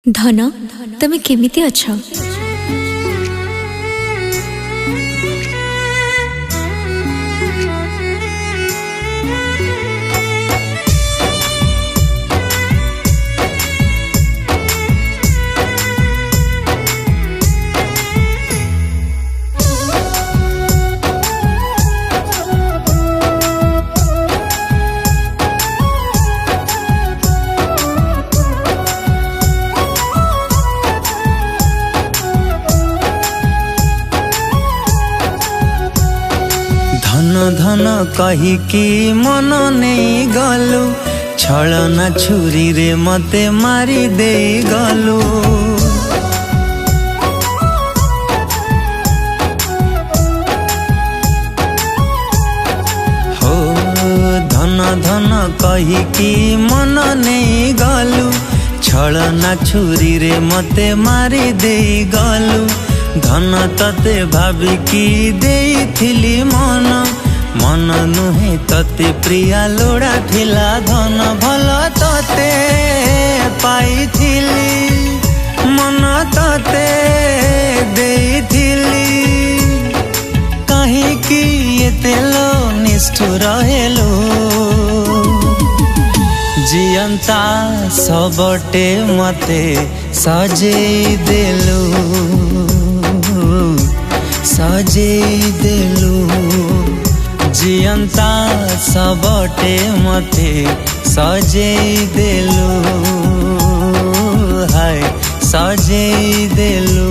धन तमे केमिति अछ? धन धन कहिकी मन नहीं गलु, छलना छुरी रे मते मारी दे गलु। हो धन धन कहिकी मन नहीं गलु, छलना छुरी रे मते मारी दे गलु। धन तते भाविकी देइथिली मन, मन नुहे तते प्रिया लोड़ा थिला। धन भल तते पाइथिली, मन तते देइथिली। काहिकी एते लो निष्ठुर हेलो, जियंता सबटे मते सजेई देलु, सजेई देलु। जियंता सबटे मते सजेई देलु, हाय सजेई देलु।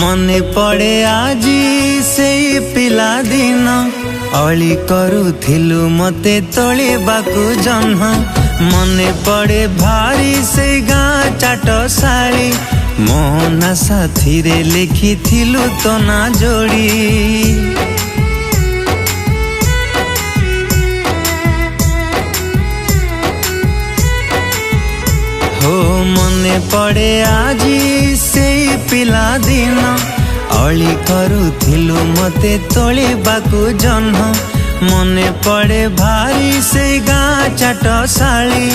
मने पड़े आजी से पिला दिन, अली करुथिलु मते तोले बाकु जन्ह। मने पड़े भारी से गाँ चाटशाली, मोहना साथी रे लिखिथिलु तो ना जोड़ी। हो मने पड़े आजी से पिला दिन, अली करुथिलु मते तोलिबाकु जन्ह। मने पड़े भारी से गाँ चाटशाली,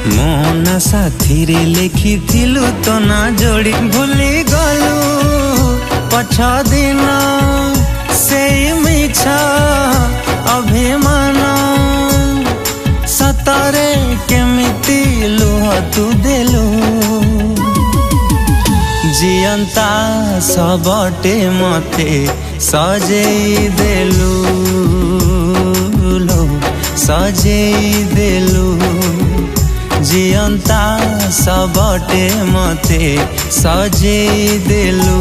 मोहना साथी रे लिखिथिलु तो ना जोड़ी। भूली गलु पछ दिन से मिछ अभिमान, सतरे केमिति लुह तू देलु। जियंता सबटे मते सजेई देलु, लो सजेई देलु। जियंता सबटे मते सजेई देलु,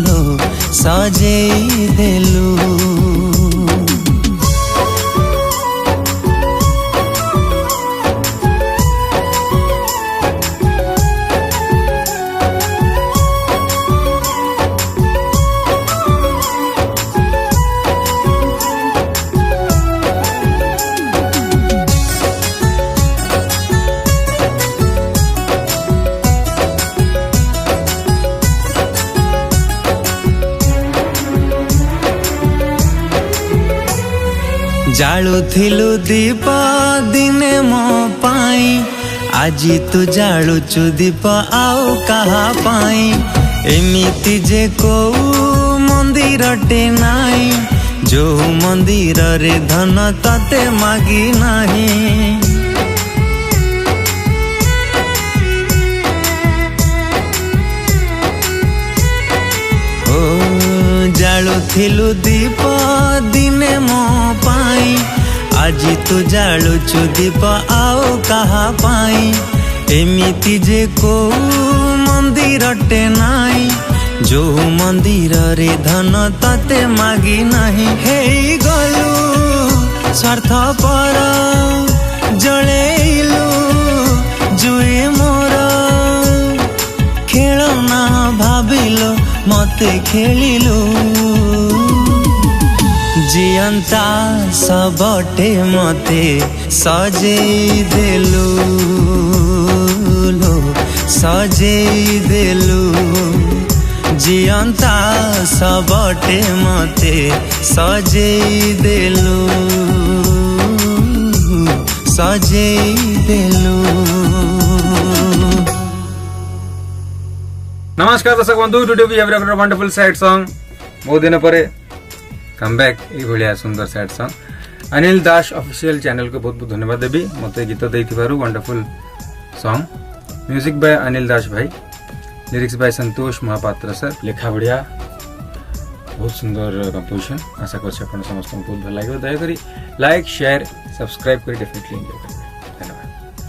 लो सजेई देलु। जालुथिलु दीप दिने मो पाई, आजी तू जालुचु दीप आउ कहा पाई। एमिति जे को मंदिरटे नाई, जो मंदिर रे धन तते मागी नाही। जालुथिलु दीप दिने मो पाई, आजी तू जालुचु दीप आउ कहा पाई। एमिति जे को मंदिरटे नाई, जो मंदिर रे धन तते मागी नाही। हेई गलु स्वार्थ पर जळेइलु मते खेलिलु जियंता सबटे मते सजेई देलु सजेई देलु जियंता सबटे मते सजेई देलु सजेई देलु। नमस्कार दर्शक बंधु, today we have recorded wonderful sad song. बहुत दिन पर कम बैक ये भलिया सुंदर sad song. Anil Das official channel को बहुत बहुत धन्यवाद देवी मते गीत देइथिबारु। Wonderful song, music by Anil Das भाई, lyrics by Santosh Mahapatra sir, लेखा बढ़िया, बहुत सुंदर कंपोजिशन। आशा कर समस्त बहुत भल लगे। दयाकोरी लाइक शेयर सब्सक्राइब कर डेफिनेटली एंजॉय।